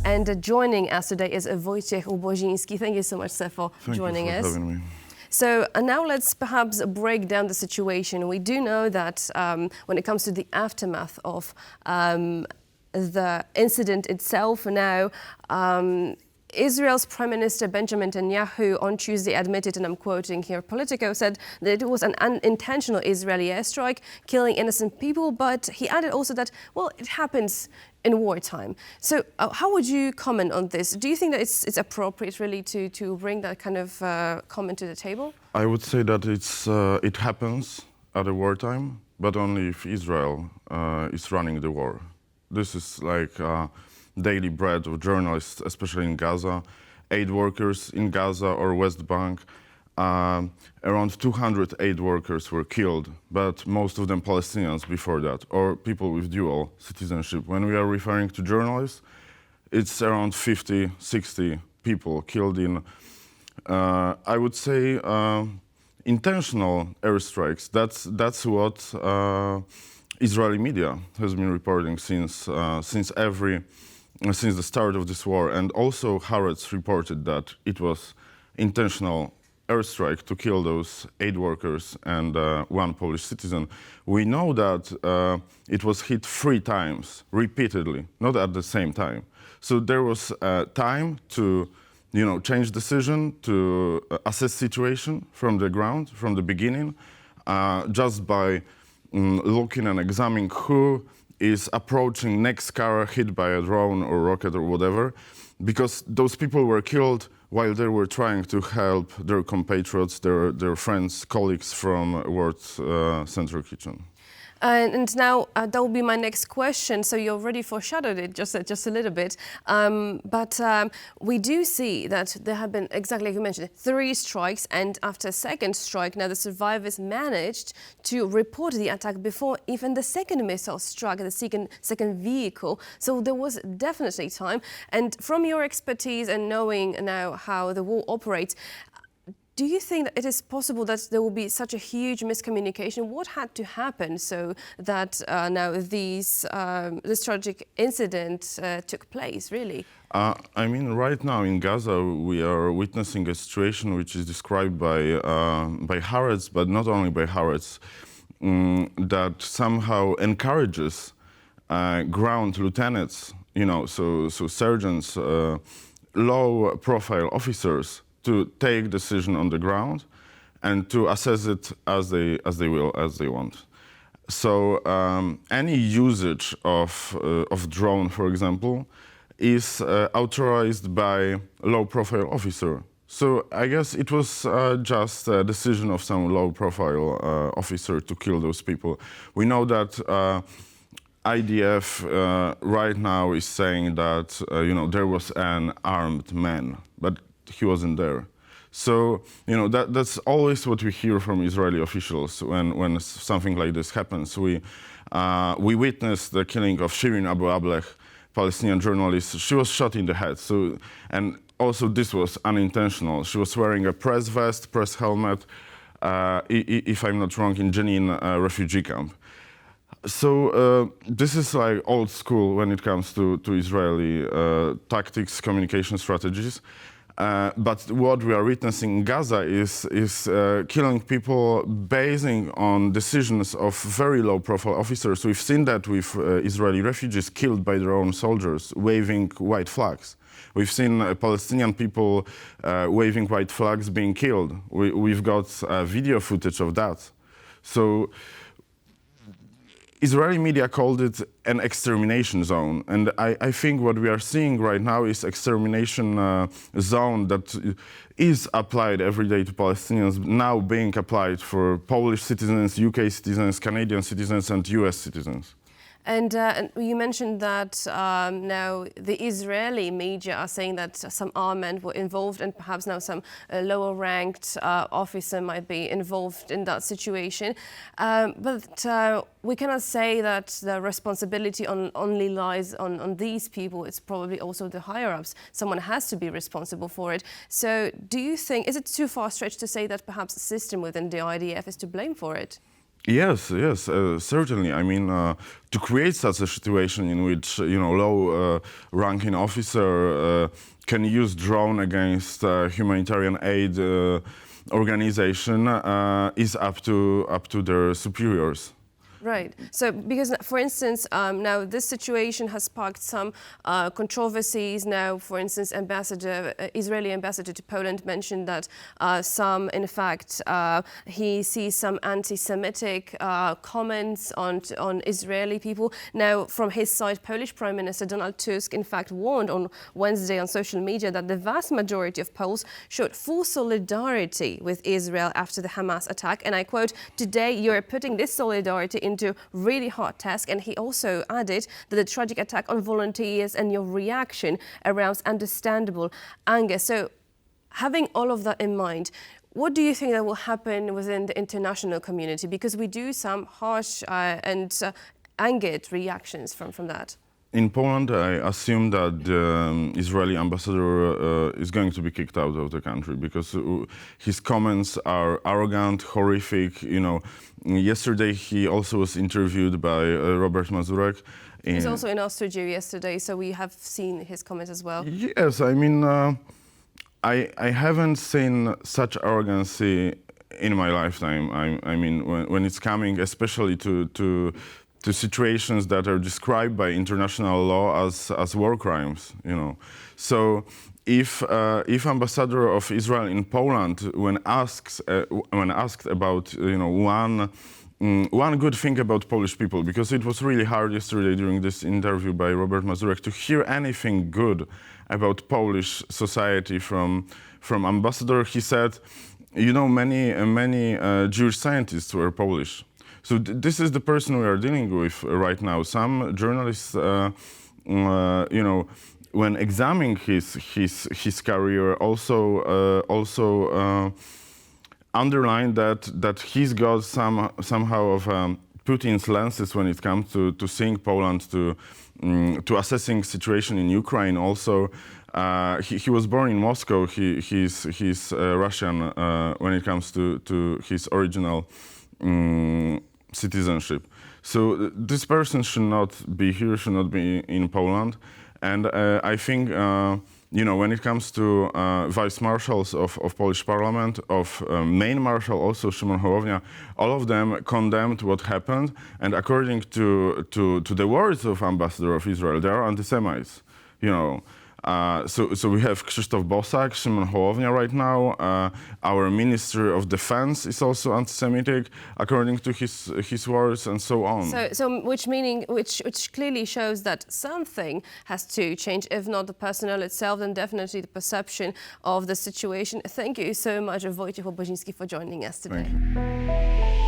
And joining us today is Wojciech Łoboziński. Thank you so much, sir, for joining us. Thank you for having me. So now let's perhaps break down the situation. We do know that when it comes to the aftermath of the incident itself now, Israel's Prime Minister Benjamin Netanyahu on Tuesday admitted, and I'm quoting here, Politico said that it was an unintentional Israeli airstrike killing innocent people, but he added also that, well, it happens in wartime. So how would you comment on this? Do you think that it's appropriate really to bring that kind of comment to the table? I would say that it happens at a wartime, but only if Israel is running the war. This is like daily bread of journalists, especially in Gaza, aid workers in Gaza or West Bank. Around 200 aid workers were killed, but most of them Palestinians before that, or people with dual citizenship. When we are referring to journalists, it's around 50, 60 people killed in, I would say, intentional airstrikes. That's what Israeli media has been reporting since the start of this war, and also Haaretz reported that it was intentional airstrike to kill those aid workers and one Polish citizen. We know that it was hit 3 times, repeatedly, not at the same time. So there was time to, change decision, to assess situation from the ground, from the beginning, just by looking and examining who is approaching next car hit by a drone or rocket or whatever, because those people were killed while they were trying to help their compatriots, their friends, colleagues from World Central Kitchen. And now that will be my next question. So you already foreshadowed it just a little bit. But we do see that there have been, exactly like you mentioned, 3 strikes. And after a second strike, now the survivors managed to report the attack before even the second missile struck the second vehicle. So there was definitely time. And from your expertise and knowing now how the war operates, do you think that it is possible that there will be such a huge miscommunication? What had to happen so that now this tragic incident took place, really? I mean, right now in Gaza, we are witnessing a situation which is described by Haaretz, but not only by Haaretz, that somehow encourages ground lieutenants, so sergeants, low-profile officers, to take decision on the ground and to assess it as they want. So any usage of drone, for example, is authorized by a low-profile officer. So I guess it was just a decision of some low-profile officer to kill those people. We know that IDF right now is saying that there was an armed man, but he wasn't there. So, that's always what we hear from Israeli officials when something like this happens. We witnessed the killing of Shirin Abu Ableh, Palestinian journalist. She was shot in the head. So, and also this was unintentional. She was wearing a press vest, press helmet, if I'm not wrong, in Jenin refugee camp. So this is like old school when it comes to Israeli tactics, communication strategies. But what we are witnessing in Gaza is killing people basing on decisions of very low-profile officers. We've seen that with Israeli refugees killed by their own soldiers, waving white flags. We've seen Palestinian people waving white flags being killed. We've got video footage of that. So Israeli media called it an extermination zone, and I think what we are seeing right now is extermination zone that is applied every day to Palestinians, now being applied for Polish citizens, UK citizens, Canadian citizens, and US citizens. And you mentioned that now the Israeli media are saying that some armed men were involved, and perhaps now some lower-ranked officer might be involved in that situation. But we cannot say that the responsibility only lies on these people. It's probably also the higher-ups. Someone has to be responsible for it. So do you think, is it too far-stretched to say that perhaps the system within the IDF is to blame for it? Yes, yes, certainly. I mean, to create such a situation in which low-ranking officer can use drone against humanitarian aid organization is up to their superiors. Right. So, because, for instance, now this situation has sparked some controversies. Now, for instance, Israeli ambassador to Poland mentioned that in fact, he sees some anti-Semitic comments on Israeli people. Now, from his side, Polish Prime Minister Donald Tusk, in fact, warned on Wednesday on social media that the vast majority of Poles showed full solidarity with Israel after the Hamas attack. And I quote, "Today, you're putting this solidarity into really hard task." And he also added that the tragic attack on volunteers and your reaction aroused understandable anger. So having all of that in mind, what do you think that will happen within the international community? Because we do some harsh and angered reactions from that. In Poland, I assume that the Israeli ambassador is going to be kicked out of the country because his comments are arrogant, horrific. Yesterday he also was interviewed by Robert Mazurek. He's also in our studio yesterday, so we have seen his comments as well. Yes, I mean, I haven't seen such arrogancy in my lifetime. I mean, when it's coming, especially to situations that are described by international law as war crimes, So if ambassador of Israel in Poland, when asked about one good thing about Polish people, because it was really hard yesterday during this interview by Robert Mazurek to hear anything good about Polish society from ambassador, he said, many Jewish scientists were Polish. So this is the person we are dealing with right now. Some journalists, when examining his career, also underline that he's got somehow of Putin's lenses when it comes to seeing Poland, to assessing situation in Ukraine. Also, he was born in Moscow. He's Russian when it comes to his original citizenship. So this person should not be here, should not be in Poland. And I think, when it comes to vice marshals of Polish parliament, of main marshal also Szymon Hołownia, all of them condemned what happened. And according to the words of ambassador of Israel, they are anti-Semites, So we have Krzysztof Bosak, Szymon Hołownia right now. Our Minister of Defense is also anti-Semitic, according to his words, and so on. So which clearly shows that something has to change, if not the personnel itself, then definitely the perception of the situation. Thank you so much, Wojciech Łoboziński, for joining us today. Thank you.